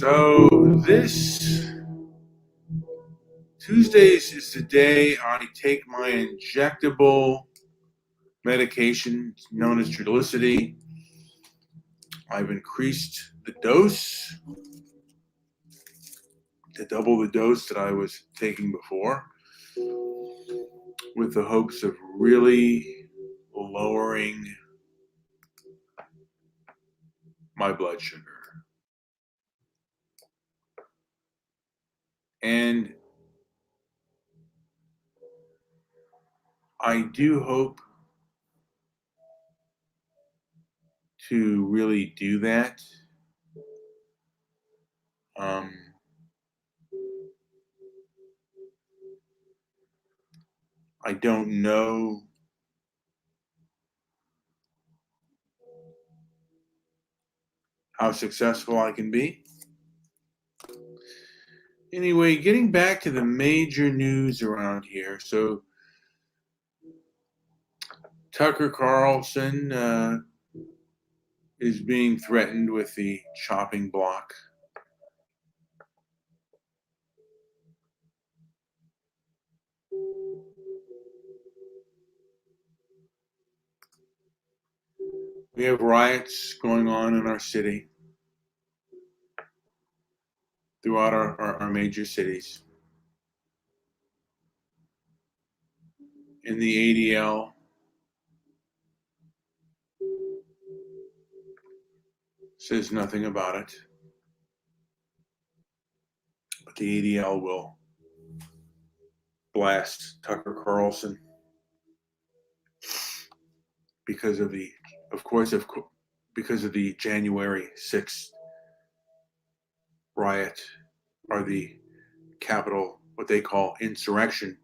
So this Tuesdays is the day I take my injectable medication known as Trulicity. I've increased the dose to double the dose that I was taking before, with the hopes of really lowering my blood sugar. And I do hope to really do that. I don't know how successful I can be. Anyway, getting back to the major news around here. So Tucker Carlson is being threatened with the chopping block. We have riots going on in our city, throughout our major cities. And the ADL says nothing about it. But the ADL will blast Tucker Carlson because of the January 6th riot, or the Capitol, what they call insurrection.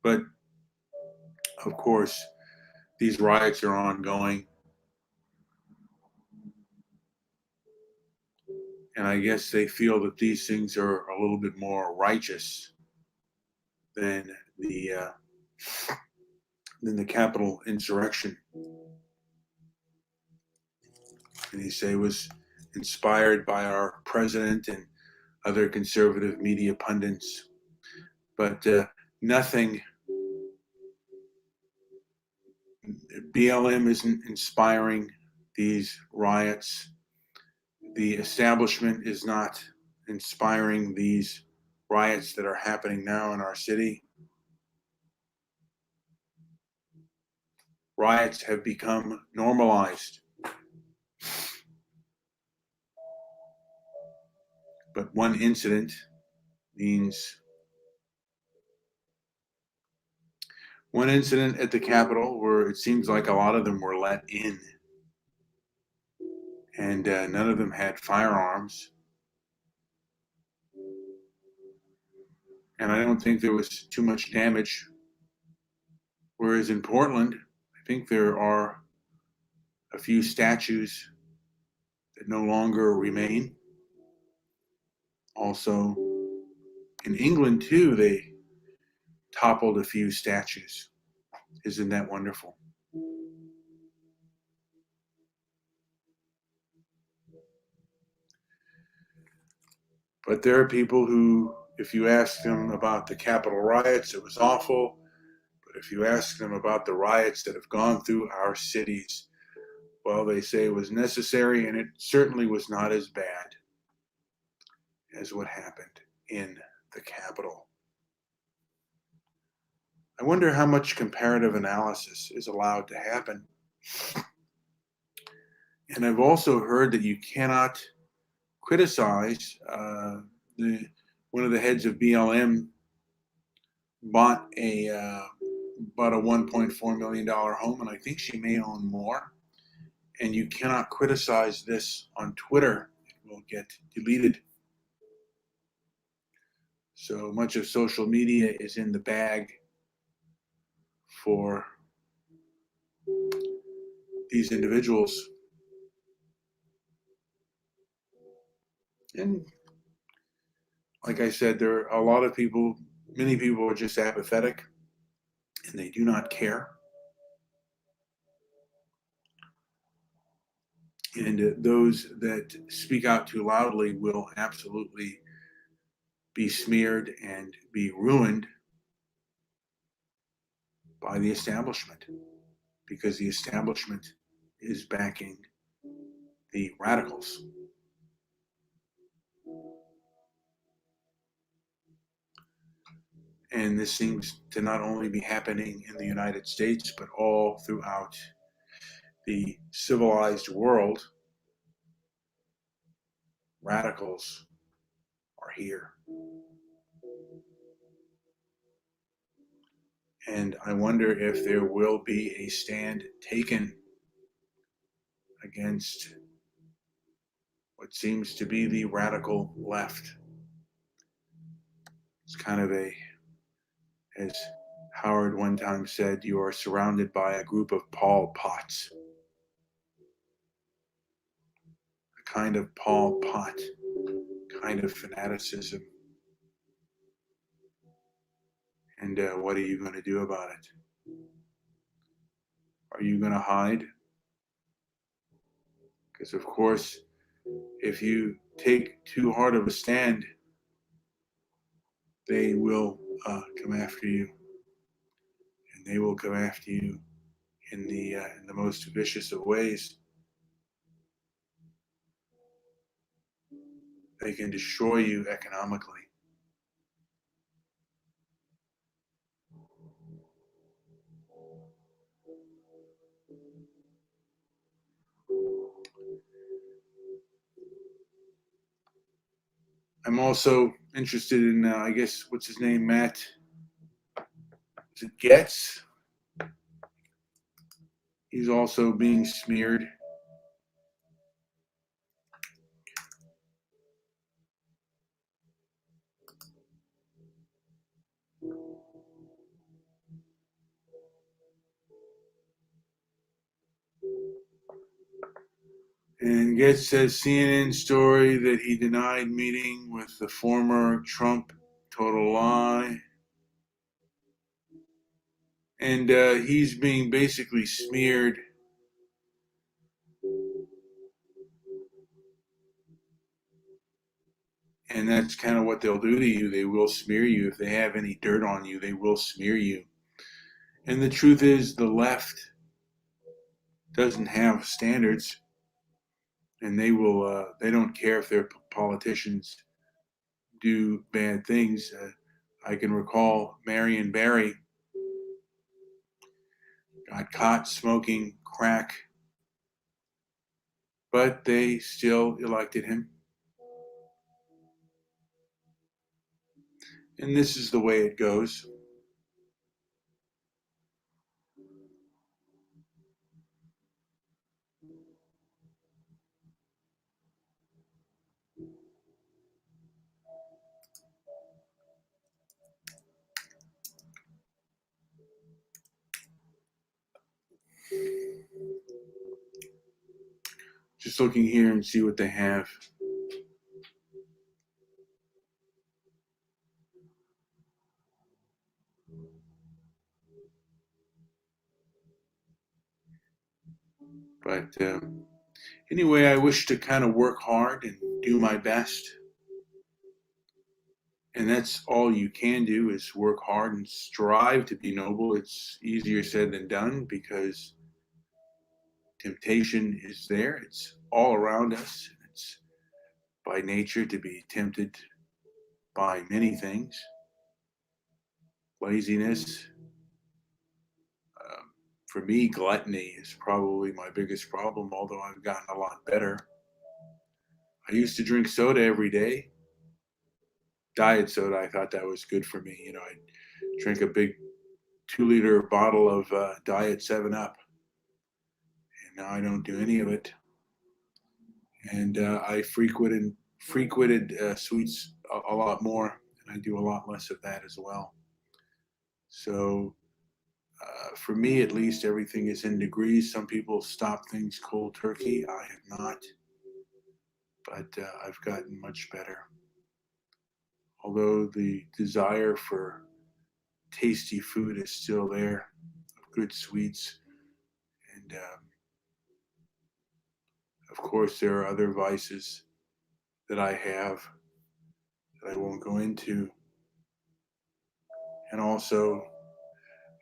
But of course, these riots are ongoing. And I guess they feel that these things are a little bit more righteous than the Capitol insurrection. And they say was inspired by our president and other conservative media pundits. But nothing, BLM isn't inspiring these riots. The establishment is not inspiring these riots that are happening now in our city. Riots have become normalized. But one incident at the Capitol where it seems like a lot of them were let in, and none of them had firearms. And I don't think there was too much damage. Whereas in Portland, I think there are a few statues that no longer remain. Also, in England too, they toppled a few statues. Isn't that wonderful? But there are people who, if you ask them about the Capitol riots, it was awful. But if you ask them about the riots that have gone through our cities, well, they say it was necessary, and it certainly was not as bad as what happened in the Capitol. I wonder how much comparative analysis is allowed to happen. And I've also heard that you cannot criticize one of the heads of BLM bought a $1.4 million home, and I think she may own more. And you cannot criticize this on Twitter. It will get deleted. So much of social media is in the bag for these individuals. And like I said, there are a lot of people, many people are just apathetic, and they do not care. And those that speak out too loudly will absolutely be smeared and be ruined by the establishment, because the establishment is backing the radicals. And this seems to not only be happening in the United States, but all throughout the civilized world. Radicals are here. And I wonder if there will be a stand taken against what seems to be the radical left. It's kind of as Howard one time said, you are surrounded by a group of Pol Pots. A kind of Pol Pot, kind of fanaticism. And what are you going to do about it? Are you going to hide? Because, of course, if you take too hard of a stand, they will come after you. And they will come after you in the most vicious of ways. They can destroy you economically. I'm also interested in, I guess, what's his name, Matt? Is it Getz? He's also being smeared. And Getz says CNN story that he denied meeting with the former Trump, total lie. And he's being basically smeared. And that's kind of what they'll do to you. They will smear you. If they have any dirt on you, they will smear you. And the truth is, the left doesn't have standards, and they don't care if their politicians do bad things. I can recall Marion Barry got caught smoking crack, but they still elected him. And this is the way it goes. Just looking here and see what they have. But anyway, I wish to kind of work hard and do my best. And that's all you can do, is work hard and strive to be noble. It's easier said than done, because temptation is there. It's all around us. It's by nature to be tempted by many things. Laziness. For me, gluttony is probably my biggest problem, although I've gotten a lot better. I used to drink soda every day. Diet soda, I thought that was good for me. I'd drink a big 2-liter bottle of Diet 7 Up. And now I don't do any of it. And I frequented sweets a lot more, and I do a lot less of that as well. So for me, at least, everything is in degrees. Some people stop things cold turkey. I have not, but I've gotten much better. Although the desire for tasty food is still there, of good sweets, and Of course, there are other vices that I have that I won't go into. And also,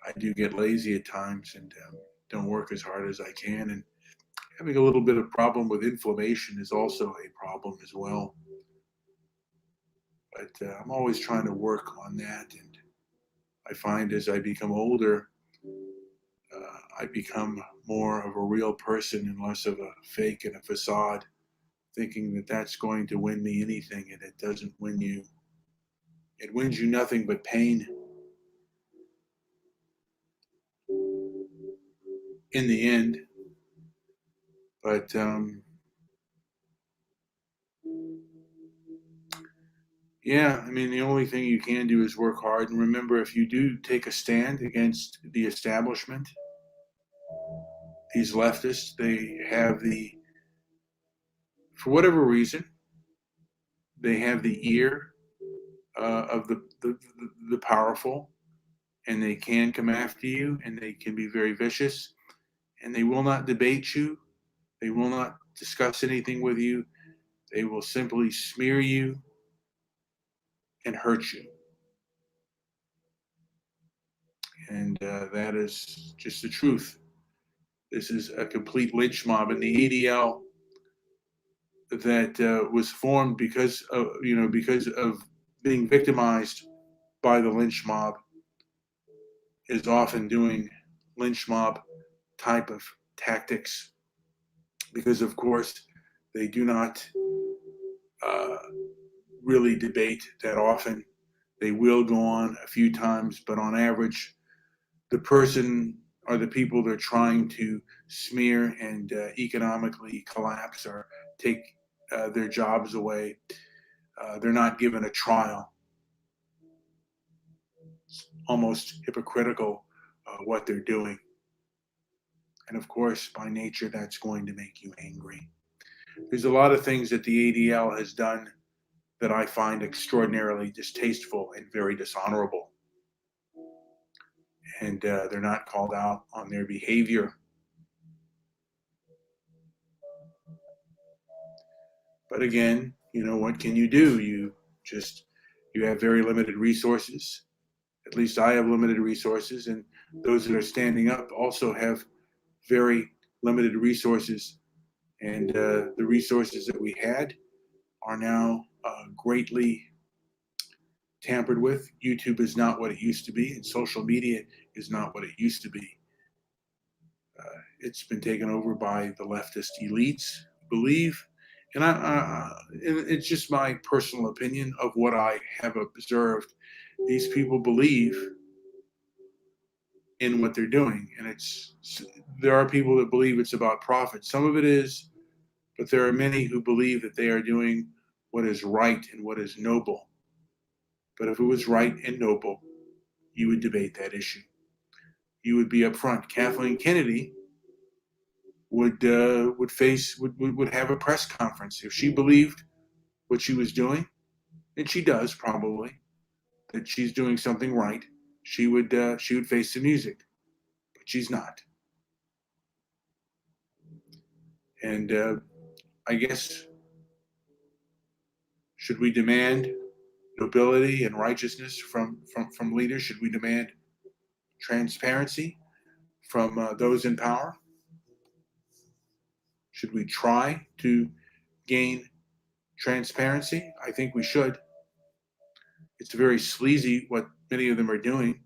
I do get lazy at times and don't work as hard as I can. And having a little bit of problem with inflammation is also a problem as well. But I'm always trying to work on that. And I find as I become older, I become more of a real person and less of a fake and a facade, thinking that that's going to win me anything, and it doesn't win you. It wins you nothing but pain in the end. But yeah, I mean, the only thing you can do is work hard. And remember, if you do take a stand against the establishment, these leftists, they have for whatever reason, they have the ear of the powerful, and they can come after you, and they can be very vicious, and they will not debate you. They will not discuss anything with you. They will simply smear you and hurt you. And that is just the truth. This is a complete lynch mob, and the ADL that was formed because of being victimized by the lynch mob is often doing lynch mob type of tactics because, of course, they do not uh, really debate that often. They will go on a few times, but on average, the person or the people they're trying to smear and economically collapse or take their jobs away, they're not given a trial. It's almost hypocritical what they're doing. And of course, by nature, that's going to make you angry. There's a lot of things that the ADL has done that I find extraordinarily distasteful and very dishonorable. And they're not called out on their behavior. But again, what can you do? You have very limited resources. At least I have limited resources, and those that are standing up also have very limited resources. And the resources that we had are now greatly tampered with. YouTube is not what it used to be, and social media is not what it used to be. It's been taken over by the leftist elites, I believe. And it's just my personal opinion of what I have observed. These people believe in what they're doing, and there are people that believe it's about profit. Some of it is, but there are many who believe that they are doing what is right and what is noble. But if it was right and noble, you would debate that issue. You would be upfront. Kathleen Kennedy would have a press conference if she believed what she was doing, and she does probably, that she's doing something right. She would face the music, but she's not. And I guess, should we demand nobility and righteousness from leaders? Should we demand transparency from those in power? Should we try to gain transparency? I think we should. It's very sleazy what many of them are doing,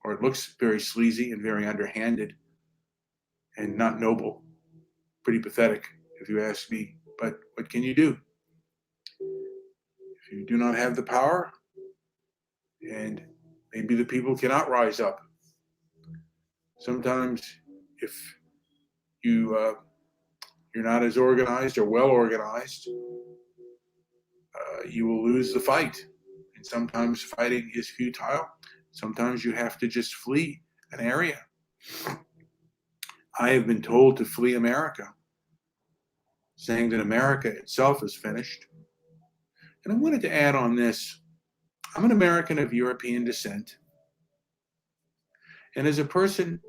or it looks very sleazy and very underhanded and not noble. Pretty pathetic, if you ask me. But what can you do? If you do not have the power, and maybe the people cannot rise up. Sometimes, if you're not as organized or well organized, you will lose the fight. And sometimes fighting is futile. Sometimes you have to just flee an area. I have been told to flee America, saying that America itself is finished. And I wanted to add on this. I'm an American of European descent. And as a person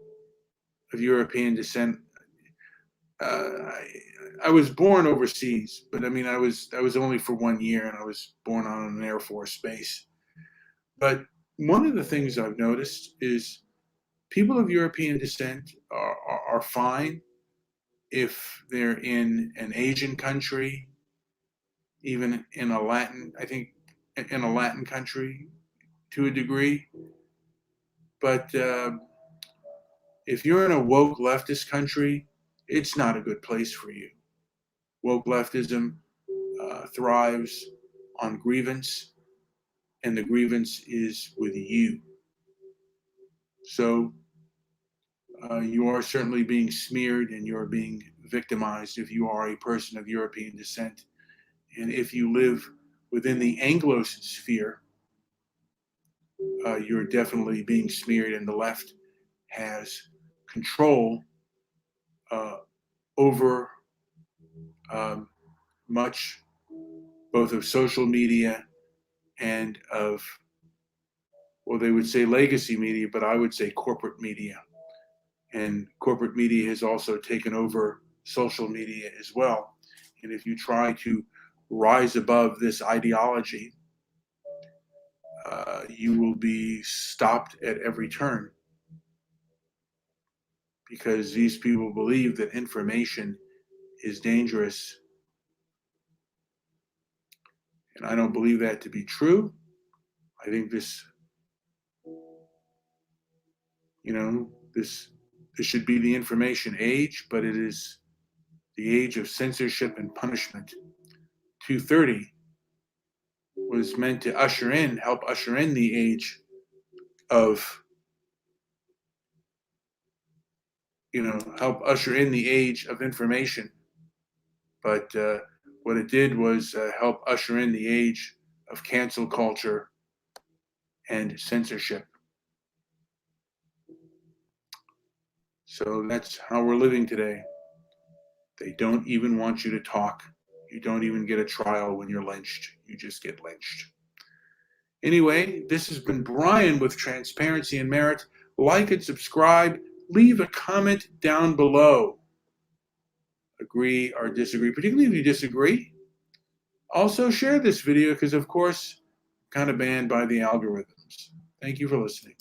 of European descent, I was born overseas, but I mean, I was only for 1 year, and I was born on an Air Force base. But one of the things I've noticed is people of European descent are fine if they're in an Asian country, even in a Latin, I think, in a Latin country to a degree. But if you're in a woke leftist country, it's not a good place for you. Woke leftism thrives on grievance, and the grievance is with you. So you are certainly being smeared and you're being victimized if you are a person of European descent. And if you live within the Anglo sphere, you're definitely being smeared, and the left has control over much, both of social media and of, well, they would say legacy media, but I would say corporate media. And corporate media has also taken over social media as well. And if you try to rise above this ideology, you will be stopped at every turn, because these people believe that information is dangerous. And I don't believe that to be true. I think this, this should be the information age, but it is the age of censorship and punishment. 230 was meant to help usher in the age of, help usher in the age of information. But what it did was help usher in the age of cancel culture and censorship. So that's how we're living today. They don't even want you to talk. You don't even get a trial when you're lynched. You just get lynched. Anyway, this has been Brian with Transparency and Merit. Like and subscribe. Leave a comment down below. Agree or disagree, particularly if you disagree. Also share this video because, of course, I'm kind of banned by the algorithms. Thank you for listening.